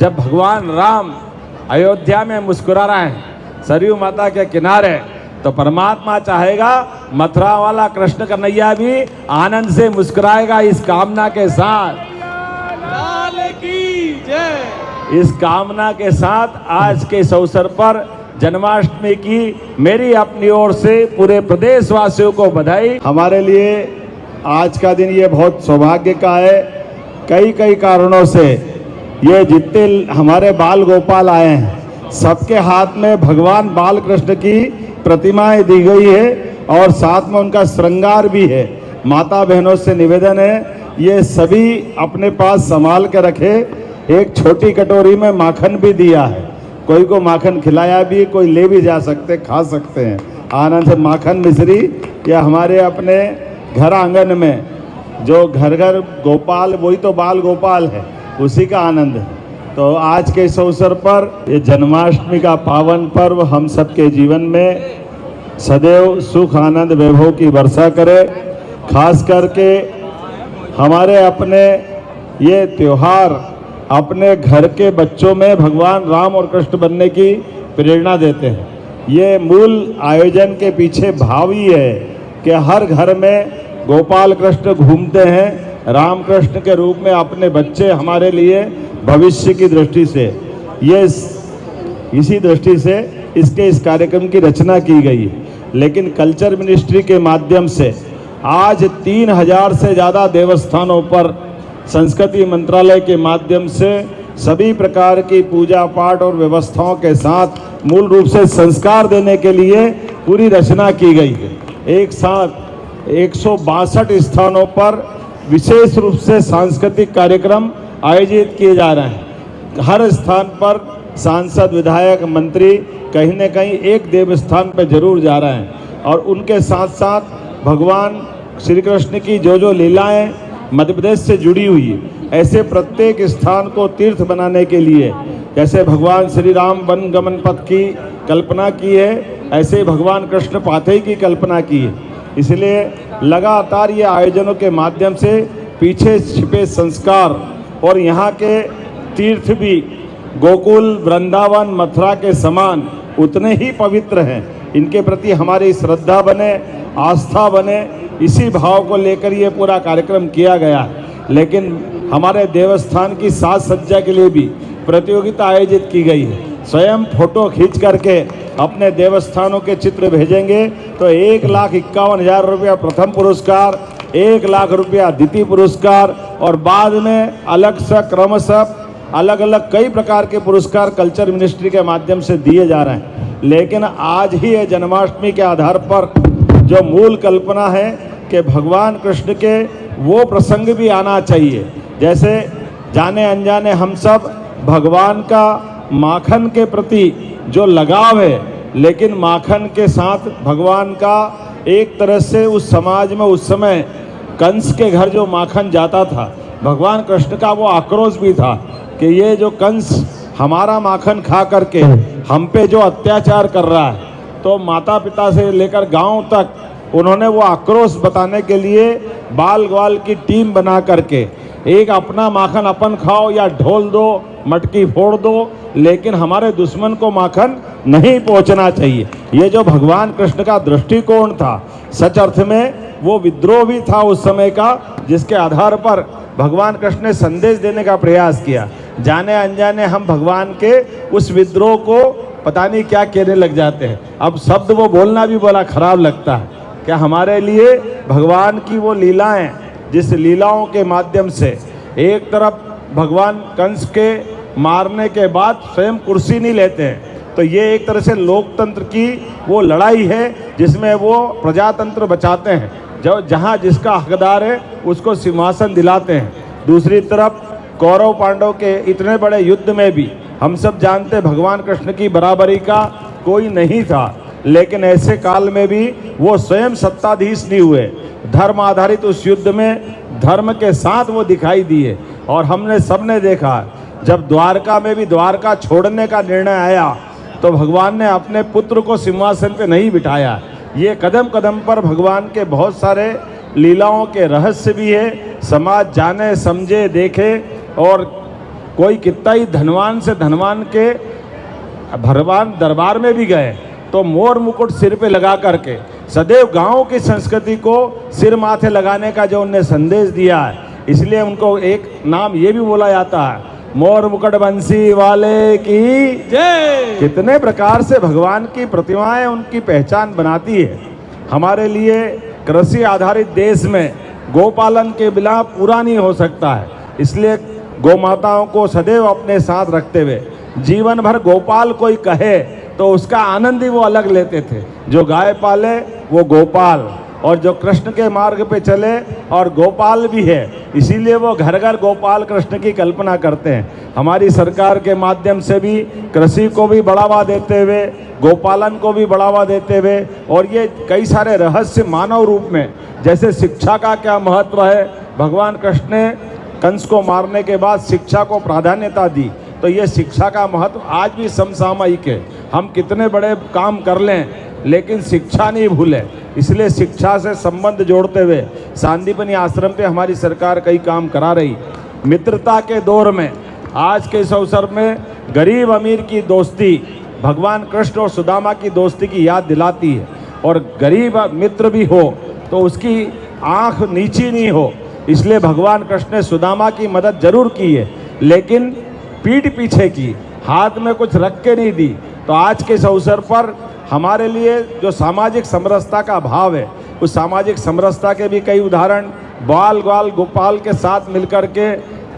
जब भगवान राम अयोध्या में मुस्कुरा रहे हैं सरयू माता के किनारे, तो परमात्मा चाहेगा मथुरा वाला कृष्ण कन्हैया भी आनंद से मुस्कुराएगा। इस कामना के साथ, लाल की जय। इस कामना के साथ आज के इस अवसर पर जन्माष्टमी की मेरी अपनी ओर से पूरे प्रदेशवासियों को बधाई। हमारे लिए आज का दिन ये बहुत सौभाग्य का है। कई कारणों से ये जितने हमारे बाल गोपाल आए हैं, सबके हाथ में भगवान बाल कृष्ण की प्रतिमाएं दी गई है और साथ में उनका श्रृंगार भी है। माता बहनों से निवेदन है, ये सभी अपने पास संभाल के रखे। एक छोटी कटोरी में माखन भी दिया है, कोई को माखन खिलाया भी, कोई ले भी जा सकते, खा सकते हैं आनंद से। माखन मिश्री या हमारे अपने घर आंगन में जो घर घर गोपाल, वही तो बाल गोपाल है, उसी का आनंद है। तो आज के इस अवसर पर ये जन्माष्टमी का पावन पर्व हम सबके जीवन में सदैव सुख आनंद वैभव की वर्षा करे। खास करके हमारे अपने ये त्योहार अपने घर के बच्चों में भगवान राम और कृष्ण बनने की प्रेरणा देते हैं। ये मूल आयोजन के पीछे भाव ही है कि हर घर में गोपाल कृष्ण घूमते हैं राम कृष्ण के रूप में। अपने बच्चे हमारे लिए भविष्य की दृष्टि से ये इसी दृष्टि से इस कार्यक्रम की रचना की गई है। लेकिन कल्चर मिनिस्ट्री के माध्यम से आज 3000 से ज़्यादा देवस्थानों पर संस्कृति मंत्रालय के माध्यम से सभी प्रकार की पूजा पाठ और व्यवस्थाओं के साथ मूल रूप से संस्कार देने के लिए पूरी रचना की गई है। एक साथ 162 स्थानों पर विशेष रूप से सांस्कृतिक कार्यक्रम आयोजित किए जा रहे हैं। हर स्थान पर सांसद, विधायक, मंत्री कहीं न कहीं एक देवस्थान पर जरूर जा रहे हैं और उनके साथ साथ भगवान श्री कृष्ण की जो लीलाएं मध्य प्रदेश से जुड़ी हुई है, ऐसे प्रत्येक स्थान को तीर्थ बनाने के लिए जैसे भगवान श्री राम वन गमन पथ की कल्पना की है, ऐसे भगवान कृष्ण पाथेय की कल्पना की है। इसलिए लगातार ये आयोजनों के माध्यम से पीछे छिपे संस्कार और यहाँ के तीर्थ भी गोकुल, वृंदावन, मथुरा के समान उतने ही पवित्र हैं। इनके प्रति हमारी श्रद्धा बने, आस्था बने, इसी भाव को लेकर ये पूरा कार्यक्रम किया गया। लेकिन हमारे देवस्थान की साज सज्जा के लिए भी प्रतियोगिता आयोजित की गई है। स्वयं फोटो खींच करके अपने देवस्थानों के चित्र भेजेंगे तो 1,51,000 रुपया प्रथम पुरस्कार, 1 लाख रुपया द्वितीय पुरस्कार और बाद में अलग से क्रमशः अलग अलग कई प्रकार के पुरस्कार कल्चर मिनिस्ट्री के माध्यम से दिए जा रहे हैं। लेकिन आज ही ये जन्माष्टमी के आधार पर जो मूल कल्पना है कि भगवान कृष्ण के वो प्रसंग भी आना चाहिए। जैसे जाने अनजाने हम सब भगवान का माखन के प्रति जो लगाव है, लेकिन माखन के साथ भगवान का एक तरह से उस समाज में उस समय कंस के घर जो माखन जाता था, भगवान कृष्ण का वो आक्रोश भी था कि ये जो कंस हमारा माखन खा करके हम पे जो अत्याचार कर रहा है। तो माता पिता से लेकर गांव तक उन्होंने वो आक्रोश बताने के लिए बाल ग्वाल की टीम बना करके एक अपना माखन अपन खाओ या ढोल दो, मटकी फोड़ दो, लेकिन हमारे दुश्मन को माखन नहीं पहुंचना चाहिए। ये जो भगवान कृष्ण का दृष्टिकोण था, सच अर्थ में वो विद्रोह भी था उस समय का, जिसके आधार पर भगवान कृष्ण ने संदेश देने का प्रयास किया। जाने अनजाने हम भगवान के उस विद्रोह को पता नहीं क्या कहने लग जाते हैं। अब शब्द वो बोलना भी बड़ा खराब लगता है। क्या हमारे लिए भगवान की वो लीलाएं, जिस लीलाओं के माध्यम से एक तरफ भगवान कंस के मारने के बाद स्वयं कुर्सी नहीं लेते हैं, तो ये एक तरह से लोकतंत्र की वो लड़ाई है जिसमें वो प्रजातंत्र बचाते हैं। जो जहाँ जिसका हकदार है उसको सिंहासन दिलाते हैं। दूसरी तरफ कौरव पांडव के इतने बड़े युद्ध में भी हम सब जानते भगवान कृष्ण की बराबरी का कोई नहीं था, लेकिन ऐसे काल में भी वो स्वयं सत्ताधीश नहीं हुए। धर्म आधारित उस युद्ध में धर्म के साथ वो दिखाई दिए। और हमने सबने देखा जब द्वारका में भी द्वारका छोड़ने का निर्णय आया तो भगवान ने अपने पुत्र को सिंहासन पे नहीं बिठाया। ये कदम कदम पर भगवान के बहुत सारे लीलाओं के रहस्य भी है, समाज जाने समझे देखे और कोई कितना ही धनवान से धनवान के भगवान दरबार में भी गए तो मोर मुकुट सिर पे लगा करके सदैव गांव की संस्कृति को सिर माथे लगाने का जो उनने संदेश दिया है, इसलिए उनको एक नाम ये भी बोला जाता है, मोर मुकुट बंसी वाले की जय। कितने प्रकार से भगवान की प्रतिमाएं उनकी पहचान बनाती है। हमारे लिए कृषि आधारित देश में गोपालन के बिना पूरा नहीं हो सकता है, इसलिए गौ माताओं को सदैव अपने साथ रखते हुए जीवन भर गोपाल कोई कहे तो उसका आनंद ही वो अलग लेते थे। जो गाय पाले वो गोपाल, और जो कृष्ण के मार्ग पे चले और गोपाल भी है, इसीलिए वो घर घर गोपाल कृष्ण की कल्पना करते हैं। हमारी सरकार के माध्यम से भी कृषि को भी बढ़ावा देते हुए, गोपालन को भी बढ़ावा देते हुए, और ये कई सारे रहस्य मानव रूप में, जैसे शिक्षा का क्या महत्व है, भगवान कृष्ण ने कंस को मारने के बाद शिक्षा को प्राधान्यता दी, तो ये शिक्षा का महत्व आज भी समसामयिक है। हम कितने बड़े काम कर लें लेकिन शिक्षा नहीं भूलें, इसलिए शिक्षा से संबंध जोड़ते हुए सांदीपनी आश्रम पे हमारी सरकार कई काम करा रही। मित्रता के दौर में आज के इस अवसर में गरीब अमीर की दोस्ती भगवान कृष्ण और सुदामा की दोस्ती की याद दिलाती है, और गरीब मित्र भी हो तो उसकी आंख नीची नहीं हो, इसलिए भगवान कृष्ण ने सुदामा की मदद जरूर की है, लेकिन पीठ पीछे की, हाथ में कुछ रख के नहीं दी। तो आज के इस अवसर पर हमारे लिए जो सामाजिक समरसता का भाव है, उस सामाजिक समरसता के भी कई उदाहरण बाल ग्वाल गोपाल के साथ मिलकर के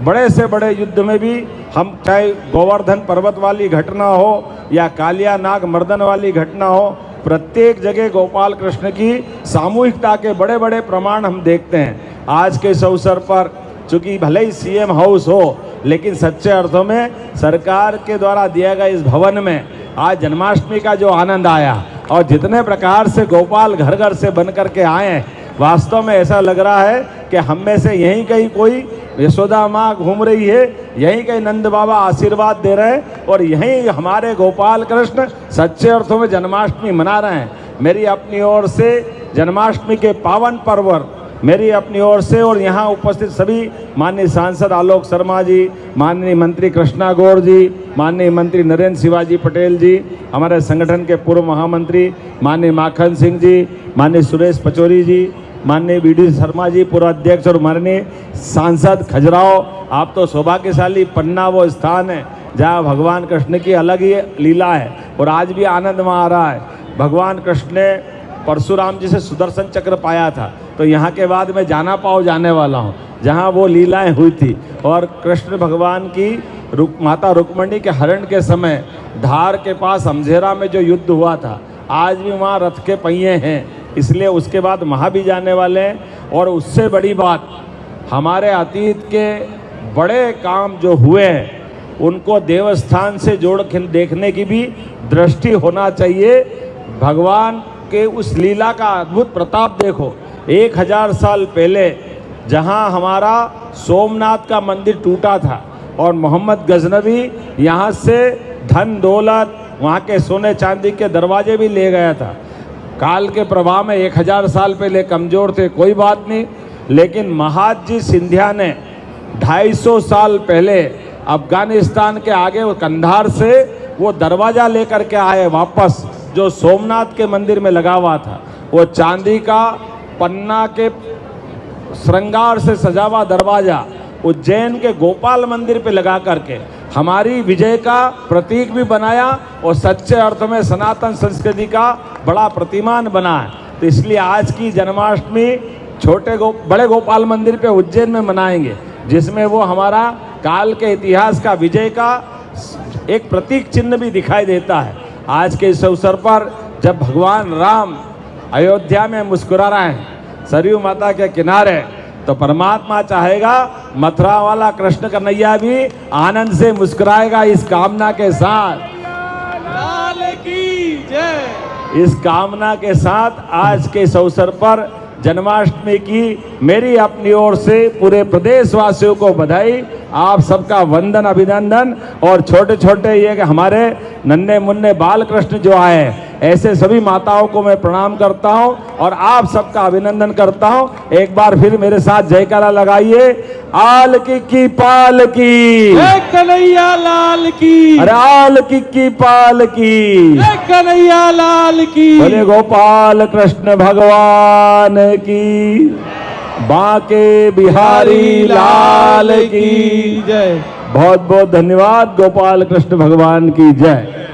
बड़े से बड़े युद्ध में भी हम, चाहे गोवर्धन पर्वत वाली घटना हो या कालिया नाग मर्दन वाली घटना हो, प्रत्येक जगह गोपाल कृष्ण की सामूहिकता के बड़े बड़े प्रमाण हम देखते हैं। आज के इस अवसर पर चूँकि भले ही सीएम हाउस हो, लेकिन सच्चे अर्थों में सरकार के द्वारा दिया गया इस भवन में आज जन्माष्टमी का जो आनंद आया, और जितने प्रकार से गोपाल घर घर से बन करके आए हैं, वास्तव में ऐसा लग रहा है कि हम में से यहीं कहीं कोई यशोदा माँ घूम रही है, यहीं कहीं नंद बाबा आशीर्वाद दे रहे हैं, और यहीं हमारे गोपाल कृष्ण सच्चे अर्थों में जन्माष्टमी मना रहे हैं। मेरी अपनी ओर से जन्माष्टमी के पावन पर्व मेरी अपनी ओर से और यहाँ उपस्थित सभी माननीय सांसद आलोक शर्मा जी, माननीय मंत्री कृष्णा गौर जी, माननीय मंत्री नरेंद्र शिवाजी पटेल जी, हमारे संगठन के पूर्व महामंत्री माननीय माखन सिंह जी, माननीय सुरेश पचौरी जी, माननीय बीडी शर्मा जी पूर्व अध्यक्ष, और माननीय सांसद खजुराहो, आप तो सौभाग्यशाली, पन्ना वो स्थान है जहाँ भगवान कृष्ण की अलग ही लीला है, और आज भी आनंद वहाँ आ रहा है। भगवान कृष्ण ने परशुराम जी से सुदर्शन चक्र पाया था, तो यहाँ के बाद मैं जाना पाओ जाने वाला हूँ जहाँ वो लीलाएं हुई थी, और कृष्ण भगवान की माता रुक्मणी के हरण के समय धार के पास अमझेरा में जो युद्ध हुआ था, आज भी वहाँ रथ के पहिए हैं, इसलिए उसके बाद वहाँ भी जाने वाले हैं। और उससे बड़ी बात, हमारे अतीत के बड़े काम जो हुए हैं उनको देवस्थान से जोड़ के देखने की भी दृष्टि होना चाहिए। भगवान के उस लीला का अद्भुत प्रताप देखो। 1000 साल पहले जहां हमारा सोमनाथ का मंदिर टूटा था और मोहम्मद गजनवी यहां से धन दौलत, वहां के सोने चांदी के दरवाजे भी ले गया था। काल के प्रभाव में 1000 साल पहले कमज़ोर थे, कोई बात नहीं, लेकिन महादजी सिंधिया ने 250 साल पहले अफगानिस्तान के आगे वो कंधार से वो दरवाज़ा लेकर के आए वापस, जो सोमनाथ के मंदिर में लगा हुआ था। वो चांदी का पन्ना के श्रृंगार से सजा हुआ दरवाज़ा उज्जैन के गोपाल मंदिर पे लगा करके हमारी विजय का प्रतीक भी बनाया और सच्चे अर्थ में सनातन संस्कृति का बड़ा प्रतिमान बना है। तो इसलिए आज की जन्माष्टमी बड़े गोपाल मंदिर पे उज्जैन में मनाएंगे, जिसमें वो हमारा काल के इतिहास का विजय का एक प्रतीक चिन्ह भी दिखाई देता है। आज के इस अवसर पर जब भगवान राम अयोध्या में मुस्कुरा रहे हैं सरयू माता के किनारे, तो परमात्मा चाहेगा मथुरा वाला कृष्ण कन्हैया भी आनंद से मुस्कुराएगा। इस कामना के साथ, लाल की जय। इस कामना के साथ आज के इस अवसर पर जन्माष्टमी की मेरी अपनी ओर से पूरे प्रदेशवासियों को बधाई, आप सबका वंदन अभिनंदन। और छोटे छोटे ये कि हमारे नन्हे मुन्ने बाल कृष्ण जो आए, ऐसे सभी माताओं को मैं प्रणाम करता हूं और आप सबका अभिनंदन करता हूं। एक बार फिर मेरे साथ जयकारा लगाइए, आल की पाल की, जय कन्हैया लाल की, अरे आल की पाल की, जय कन्हैया लाल की, बोले गोपाल कृष्ण भगवान की, बांके बिहारी लाल की। जय। बहुत बहुत धन्यवाद। गोपाल कृष्ण भगवान की जय।